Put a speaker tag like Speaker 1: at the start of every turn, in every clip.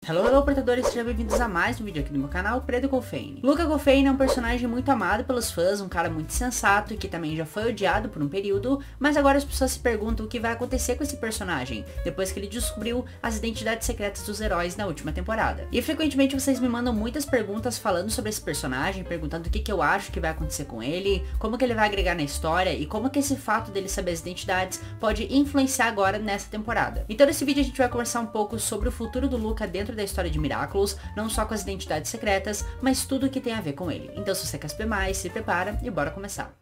Speaker 1: Hello, portadores, sejam bem-vindos a mais um vídeo aqui no meu canal, Preto Golfane. Luca Golfane é um personagem muito amado pelos fãs, um cara muito sensato e que também já foi odiado por um período, mas agora as pessoas se perguntam o que vai acontecer com esse personagem, depois que ele descobriu as identidades secretas dos heróis na última temporada. E frequentemente vocês me mandam muitas perguntas falando sobre esse personagem, perguntando o que eu acho que vai acontecer com ele, como que ele vai agregar na história e como que esse fato dele saber as identidades pode influenciar agora nessa temporada. Então nesse vídeo a gente vai conversar um pouco sobre o futuro do Luca dentro da história de Miraculous, não só com as identidades secretas, mas tudo que tem a ver com ele. Então se você quer saber mais, se prepara e bora começar.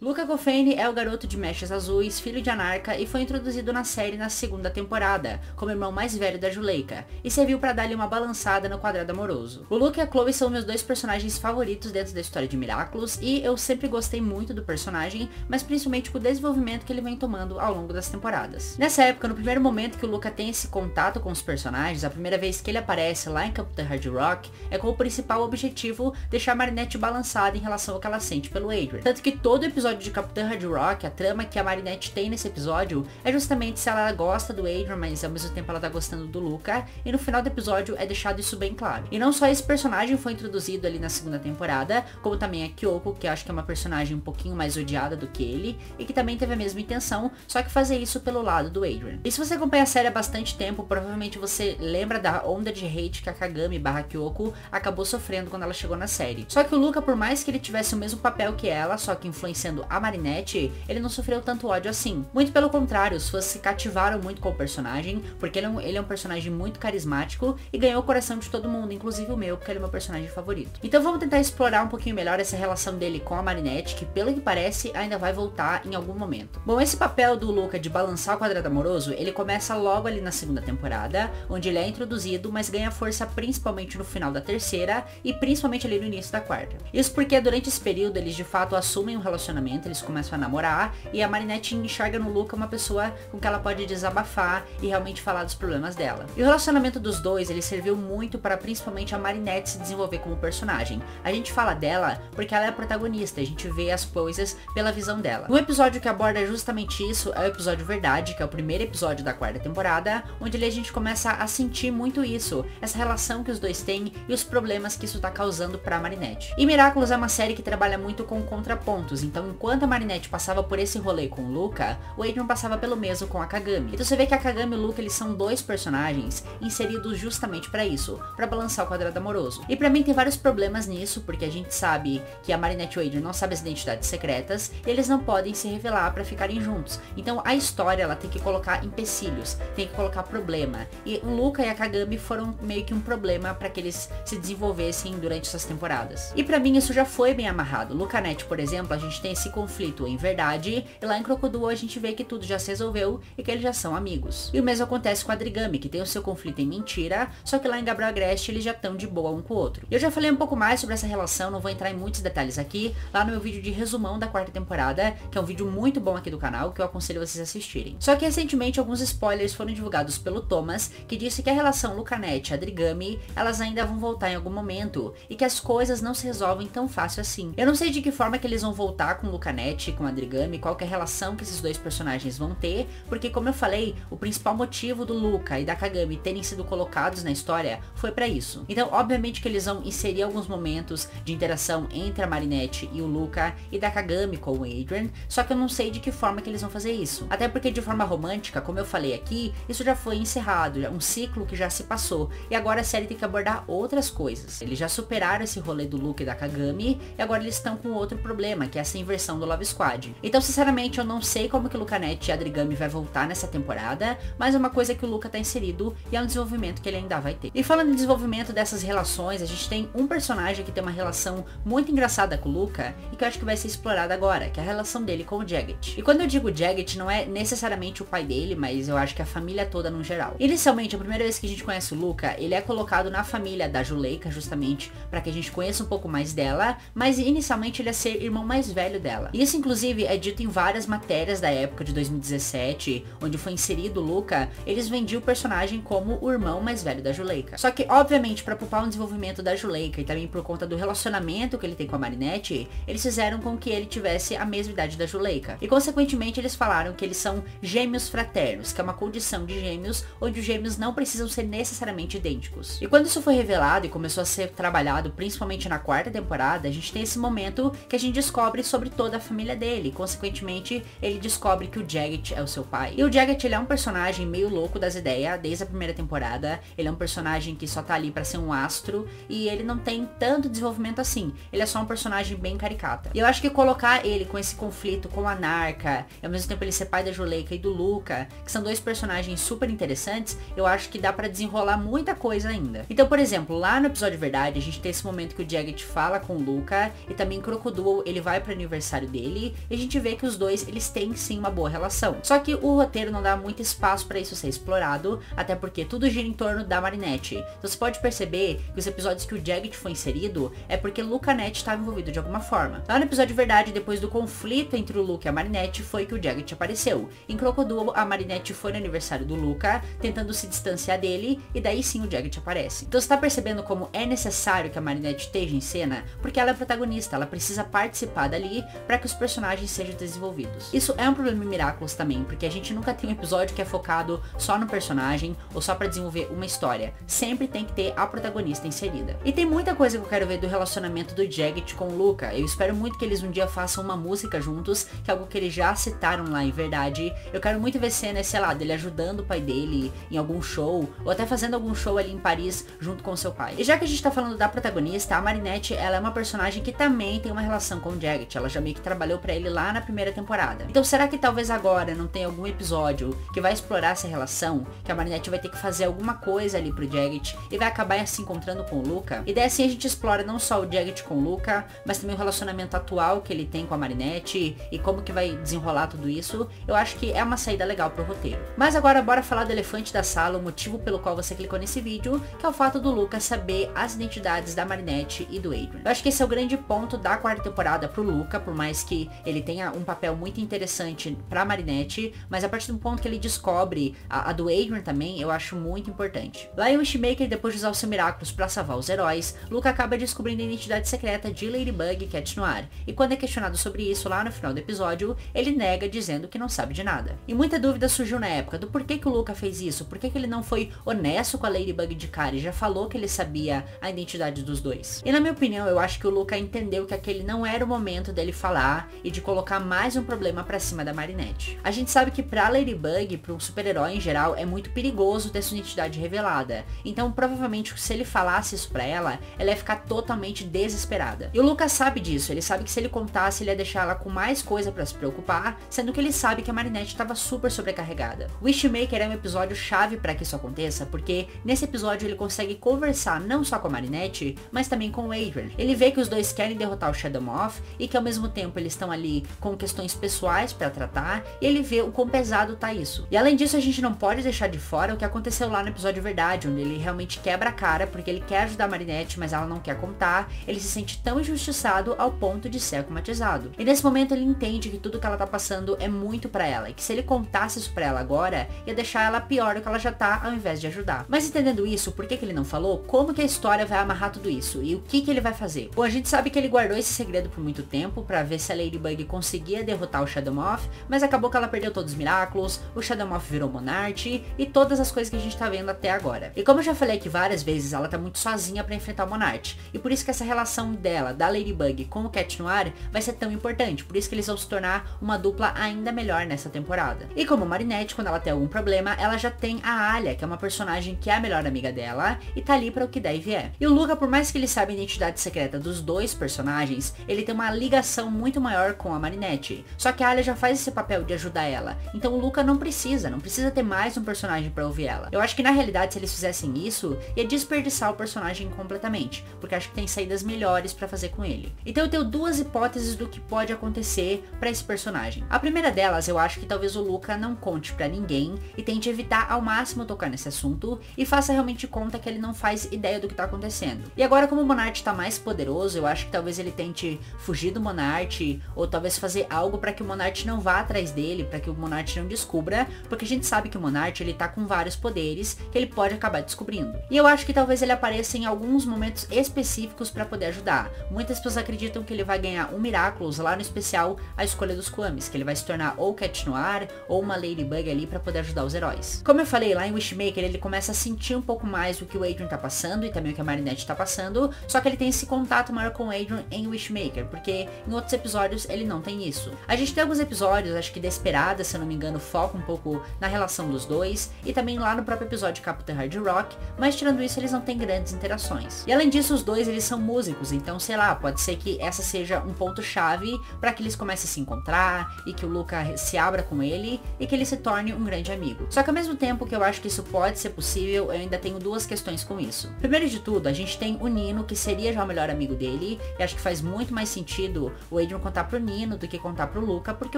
Speaker 1: Luca Golfane é o garoto de mechas azuis, filho de Anarca, e foi introduzido na série na segunda temporada, como irmão mais velho da Juleyka, e serviu para dar-lhe uma balançada no quadrado amoroso. O Luca e a Chloe são meus dois personagens favoritos dentro da história de Miraculous, e eu sempre gostei muito do personagem, mas principalmente com o desenvolvimento que ele vem tomando ao longo das temporadas. Nessa época, no primeiro momento que o Luca tem esse contato com os personagens, a primeira vez que ele aparece lá em Captain Hard Rock, é com o principal objetivo deixar a Marinette balançada em relação ao que ela sente pelo Adrian. Tanto que todo episódio de Captain Hard Rock, a trama que a Marinette tem nesse episódio é justamente se ela gosta do Adrian, mas ao mesmo tempo ela tá gostando do Luca, e no final do episódio é deixado isso bem claro. E não só esse personagem foi introduzido ali na segunda temporada, como também a Kyoko, que eu acho que é uma personagem um pouquinho mais odiada do que ele, e que também teve a mesma intenção, só que fazer isso pelo lado do Adrian. E se você acompanha a série há bastante tempo, provavelmente você lembra da onda de hate que a Kagami / Kyoko acabou sofrendo quando ela chegou na série. Só que o Luca, por mais que ele tivesse o mesmo papel que ela, só que influenciando a Marinette, ele não sofreu tanto ódio assim. Muito pelo contrário, os fãs se cativaram muito com o personagem, porque ele é um personagem muito carismático e ganhou o coração de todo mundo, inclusive o meu, porque ele é meu personagem favorito. Então vamos tentar explorar um pouquinho melhor essa relação dele com a Marinette, que pelo que parece ainda vai voltar em algum momento. Bom, esse papel do Luca de balançar o quadrado amoroso, ele começa logo ali na segunda temporada, onde ele é introduzido, mas ganha força principalmente no final da terceira e principalmente ali no início da quarta. Isso porque durante esse período eles de fato assumem um relacionamento, eles começam a namorar, e a Marinette enxerga no Luca uma pessoa com que ela pode desabafar e realmente falar dos problemas dela. E o relacionamento dos dois, ele serviu muito para principalmente a Marinette se desenvolver como personagem. A gente fala dela porque ela é a protagonista, a gente vê as coisas pela visão dela. Um episódio que aborda justamente isso é o episódio Verdade, que é o primeiro episódio da quarta temporada, onde ali a gente começa a sentir muito isso, essa relação que os dois têm e os problemas que isso tá causando pra Marinette. E Miraculous é uma série que trabalha muito com contrapontos, então enquanto a Marinette passava por esse rolê com o Luca, o Adrian passava pelo mesmo com a Kagami. Então você vê que a Kagami e o Luca, eles são dois personagens inseridos justamente pra isso, pra balançar o quadrado amoroso. E pra mim tem vários problemas nisso, porque a gente sabe que a Marinette e o Adrian não sabem as identidades secretas, e eles não podem se revelar pra ficarem juntos. Então a história, ela tem que colocar empecilhos, tem que colocar problema. E o Luca e a Kagami foram meio que um problema pra que eles se desenvolvessem durante essas temporadas. E pra mim isso já foi bem amarrado. Lucanette, por exemplo, a gente tem esse conflito em Verdade, e lá em Crocodile a gente vê que tudo já se resolveu e que eles já são amigos. E o mesmo acontece com a Drigami, que tem o seu conflito em Mentira, só que lá em Gabriel Agreste eles já estão de boa um com o outro. Eu já falei um pouco mais sobre essa relação, não vou entrar em muitos detalhes aqui, lá no meu vídeo de resumão da quarta temporada, que é um vídeo muito bom aqui do canal, que eu aconselho vocês a assistirem. Só que recentemente alguns spoilers foram divulgados pelo Thomas, que disse que a relação Lucanette e a Drigami, elas ainda vão voltar em algum momento, e que as coisas não se resolvem tão fácil assim. Eu não sei de que forma que eles vão voltar com Lucanette, com a Drigami, qual que é a relação que esses dois personagens vão ter, porque como eu falei, o principal motivo do Luca e da Kagami terem sido colocados na história foi pra isso. Então obviamente que eles vão inserir alguns momentos de interação entre a Marinette e o Luca, e da Kagami com o Adrian, só que eu não sei de que forma que eles vão fazer isso. Até porque de forma romântica, como eu falei aqui, isso já foi encerrado, um ciclo que já se passou, e agora a série tem que abordar outras coisas. Eles já superaram esse rolê do Luca e da Kagami, e agora eles estão com outro problema, que é essa inversão do Love Squad. Então sinceramente eu não sei como que o Lucanette e a Drigami vai voltar nessa temporada, mas é uma coisa que o Luca tá inserido e é um desenvolvimento que ele ainda vai ter. E falando em desenvolvimento dessas relações, a gente tem um personagem que tem uma relação muito engraçada com o Luca, e que eu acho que vai ser explorada agora, que é a relação dele com o Jagged. E quando eu digo Jagged, não é necessariamente o pai dele, mas eu acho que a família toda no geral. Inicialmente, a primeira vez que a gente conhece o Luca, ele é colocado na família da Juleyka, justamente para que a gente conheça um pouco mais dela, mas inicialmente ele é ser irmão mais velho dela. ela. Isso inclusive é dito em várias matérias da época de 2017, onde foi inserido o Luca. Eles vendiam o personagem como o irmão mais velho da Juleyka. Só que obviamente para poupar o desenvolvimento da Juleyka e também por conta do relacionamento que ele tem com a Marinette, eles fizeram com que ele tivesse a mesma idade da Juleyka. E consequentemente eles falaram que eles são gêmeos fraternos, que é uma condição de gêmeos onde os gêmeos não precisam ser necessariamente idênticos. E quando isso foi revelado e começou a ser trabalhado, principalmente na quarta temporada, a gente tem esse momento que a gente descobre sobre toda a família dele. Consequentemente, ele descobre que o Jagged é o seu pai. E o Jagged, ele é um personagem meio louco das ideias desde a primeira temporada. Ele é um personagem que só tá ali pra ser um astro e ele não tem tanto desenvolvimento assim. Ele é só um personagem bem caricata. E eu acho que colocar ele com esse conflito com a Narca, e ao mesmo tempo ele ser pai da Juleyka e do Luca, que são dois personagens super interessantes, eu acho que dá pra desenrolar muita coisa ainda. Então, por exemplo, lá no episódio Verdade, a gente tem esse momento que o Jagged fala com o Luca, e também Crocodile, ele vai pro aniversário dele, e a gente vê que os dois, eles têm sim uma boa relação. Só que o roteiro não dá muito espaço pra isso ser explorado, até porque tudo gira em torno da Marinette. Então você pode perceber que os episódios que o Jagged foi inserido é porque Luca Net estava envolvido de alguma forma. Lá no episódio Verdade, depois do conflito entre o Luca e a Marinette, foi que o Jagged apareceu. Em Crocodile, a Marinette foi no aniversário do Luca, tentando se distanciar dele, e daí sim o Jagged aparece. Então você tá percebendo como é necessário que a Marinette esteja em cena, porque ela é protagonista, ela precisa participar dali para que os personagens sejam desenvolvidos. Isso é um problema em Miraculous também, porque a gente nunca tem um episódio que é focado só no personagem, ou só para desenvolver uma história. Sempre tem que ter a protagonista inserida. E tem muita coisa que eu quero ver do relacionamento do Jagged com o Luca. Eu espero muito que eles um dia façam uma música juntos, que é algo que eles já citaram lá em Verdade. Eu quero muito ver cenas, sei lá, dele ajudando o pai dele em algum show, ou até fazendo algum show ali em Paris junto com seu pai. E já que a gente tá falando da protagonista, a Marinette, ela é uma personagem que também tem uma relação com o Jagged. Ela já meio que trabalhou pra ele lá na primeira temporada. Então será que talvez agora não tenha algum episódio que vai explorar essa relação, que a Marinette vai ter que fazer alguma coisa ali pro Jagged e vai acabar se encontrando com o Luca? E daí assim a gente explora não só o Jagged com o Luca, mas também o relacionamento atual que ele tem com a Marinette e como que vai desenrolar tudo isso. Eu acho que é uma saída legal pro roteiro. Mas agora bora falar do elefante da sala, o motivo pelo qual você clicou nesse vídeo, que é o fato do Luca saber as identidades da Marinette e do Adrian. Eu acho que esse é o grande ponto da quarta temporada pro Luca, por mais que ele tenha um papel muito interessante pra Marinette, mas a partir do ponto que ele descobre a do Adrian também, eu acho muito importante. Lá em Wishmaker, depois de usar o seu Miraculous pra salvar os heróis, Luca acaba descobrindo a identidade secreta de Ladybug e Cat Noir, e quando é questionado sobre isso lá no final do episódio, ele nega dizendo que não sabe de nada. E muita dúvida surgiu na época do porquê que o Luca fez isso, por que ele não foi honesto com a Ladybug de cara e já falou que ele sabia a identidade dos dois. E na minha opinião, eu acho que o Luca entendeu que aquele não era o momento dele falar e de colocar mais um problema pra cima da Marinette. A gente sabe que pra Ladybug, pra um super-herói em geral, é muito perigoso ter sua identidade revelada. Então provavelmente se ele falasse isso pra ela, ela ia ficar totalmente desesperada. E o Luca sabe disso, ele sabe que se ele contasse, ele ia deixar ela com mais coisa pra se preocupar, sendo que ele sabe que a Marinette estava super sobrecarregada. Wishmaker é um episódio chave pra que isso aconteça, porque nesse episódio ele consegue conversar não só com a Marinette, mas também com o Adrian. Ele vê que os dois querem derrotar o Shadow Moth e que ao mesmo tempo eles estão ali com questões pessoais pra tratar, e ele vê o quão pesado tá isso. E além disso, a gente não pode deixar de fora o que aconteceu lá no episódio Verdade, onde ele realmente quebra a cara porque ele quer ajudar a Marinette, mas ela não quer contar. Ele se sente tão injustiçado ao ponto de ser akumatizado. E nesse momento ele entende que tudo que ela tá passando é muito pra ela, e que se ele contasse isso pra ela agora, ia deixar ela pior do que ela já tá, ao invés de ajudar. Mas entendendo isso, por que ele não falou? Como que a história vai amarrar tudo isso? E o que ele vai fazer? Bom, a gente sabe que ele guardou esse segredo por muito tempo, pra ver se a Ladybug conseguia derrotar o Shadow Moth, mas acabou que ela perdeu todos os Miraculous, o Shadow Moth virou Monarch, e todas as coisas que a gente tá vendo até agora. E como eu já falei aqui várias vezes, ela tá muito sozinha pra enfrentar o Monarch, e por isso que essa relação dela, da Ladybug com o Cat Noir, vai ser tão importante, por isso que eles vão se tornar uma dupla ainda melhor nessa temporada. E como Marinette, quando ela tem algum problema, ela já tem a Alia, que é uma personagem que é a melhor amiga dela, e tá ali pra o que der e vier. E o Luca, por mais que ele saiba a identidade secreta dos dois personagens, ele tem uma ligação muito maior com a Marinette. Só que a Alia já faz esse papel de ajudar ela, então o Luca não precisa ter mais um personagem pra ouvir ela. Eu acho que na realidade, se eles fizessem isso, ia desperdiçar o personagem completamente, porque acho que tem saídas melhores pra fazer com ele. Então eu tenho duas hipóteses do que pode acontecer pra esse personagem. A primeira delas, eu acho que talvez o Luca não conte pra ninguém e tente evitar ao máximo tocar nesse assunto e faça realmente conta que ele não faz ideia do que tá acontecendo. E agora, como o Monarch tá mais poderoso, eu acho que talvez ele tente fugir do Monarch Monarch, ou talvez fazer algo para que o Monarch não vá atrás dele, para que o Monarch não descubra, porque a gente sabe que o Monarch ele tá com vários poderes que ele pode acabar descobrindo. E eu acho que talvez ele apareça em alguns momentos específicos para poder ajudar. Muitas pessoas acreditam que ele vai ganhar um Miraculous lá no especial A Escolha dos Kwamis, que ele vai se tornar ou Cat Noir ou uma Ladybug ali para poder ajudar os heróis. Como eu falei, lá em Wishmaker ele começa a sentir um pouco mais o que o Adrian tá passando e também o que a Marinette tá passando, só que ele tem esse contato maior com o Adrian em Wishmaker, porque em outros episódios ele não tem isso. A gente tem alguns episódios, acho que Desperada, se eu não me engano, foca um pouco na relação dos dois, e também lá no próprio episódio de Captain Hard Rock, mas tirando isso eles não têm grandes interações. E além disso, os dois eles são músicos, então sei lá, pode ser que essa seja um ponto chave para que eles comecem a se encontrar, e que o Luca se abra com ele, e que ele se torne um grande amigo. Só que ao mesmo tempo que eu acho que isso pode ser possível, eu ainda tenho duas questões com isso. Primeiro de tudo, a gente tem o Nino, que seria já o melhor amigo dele, e acho que faz muito mais sentido o Adrian contar pro Nino do que contar pro Luca, porque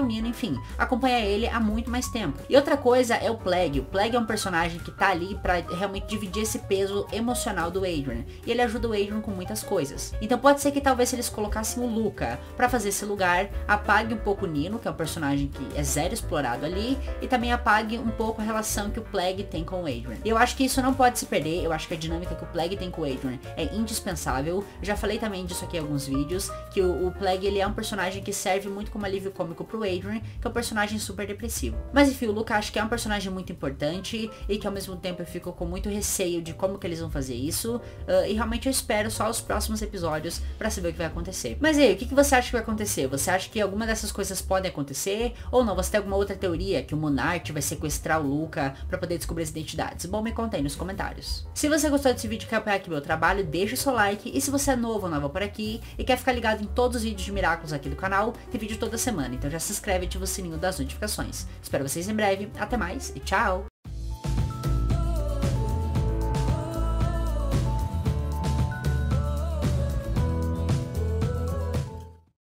Speaker 1: o Nino, enfim, acompanha ele há muito mais tempo. E outra coisa é o Plague. O Plague é um personagem que tá ali pra realmente dividir esse peso emocional do Adrian, e ele ajuda o Adrian com muitas coisas. Então pode ser que talvez se eles colocassem o Luca pra fazer esse lugar, apague um pouco o Nino, que é um personagem que é zero explorado ali, e também apague um pouco a relação que o Plague tem com o Adrian. E eu acho que isso não pode se perder, eu acho que a dinâmica que o Plague tem com o Adrian é indispensável. Eu já falei também disso aqui em alguns vídeos, que o Plague ele é um personagem que serve muito como alívio cômico pro Adrian, que é um personagem super depressivo. Mas enfim, o Luca acho que é um personagem muito importante, e que ao mesmo tempo eu fico com muito receio de como que eles vão fazer isso, e realmente eu espero só os próximos episódios pra saber o que vai acontecer. Mas e aí, o que você acha que vai acontecer? Você acha que alguma dessas coisas podem acontecer, ou não? Você tem alguma outra teoria, que o Monarch vai sequestrar o Luca pra poder descobrir as identidades? Bom, me conta aí nos comentários. Se você gostou desse vídeo e quer apoiar aqui meu trabalho, deixa o seu like, e se você é novo ou nova por aqui, e quer ficar ligado em todos os vídeos de Miraculous aqui do canal, tem vídeo toda semana, então já se inscreve e ativa o sininho das notificações. Espero vocês em breve, até mais e tchau!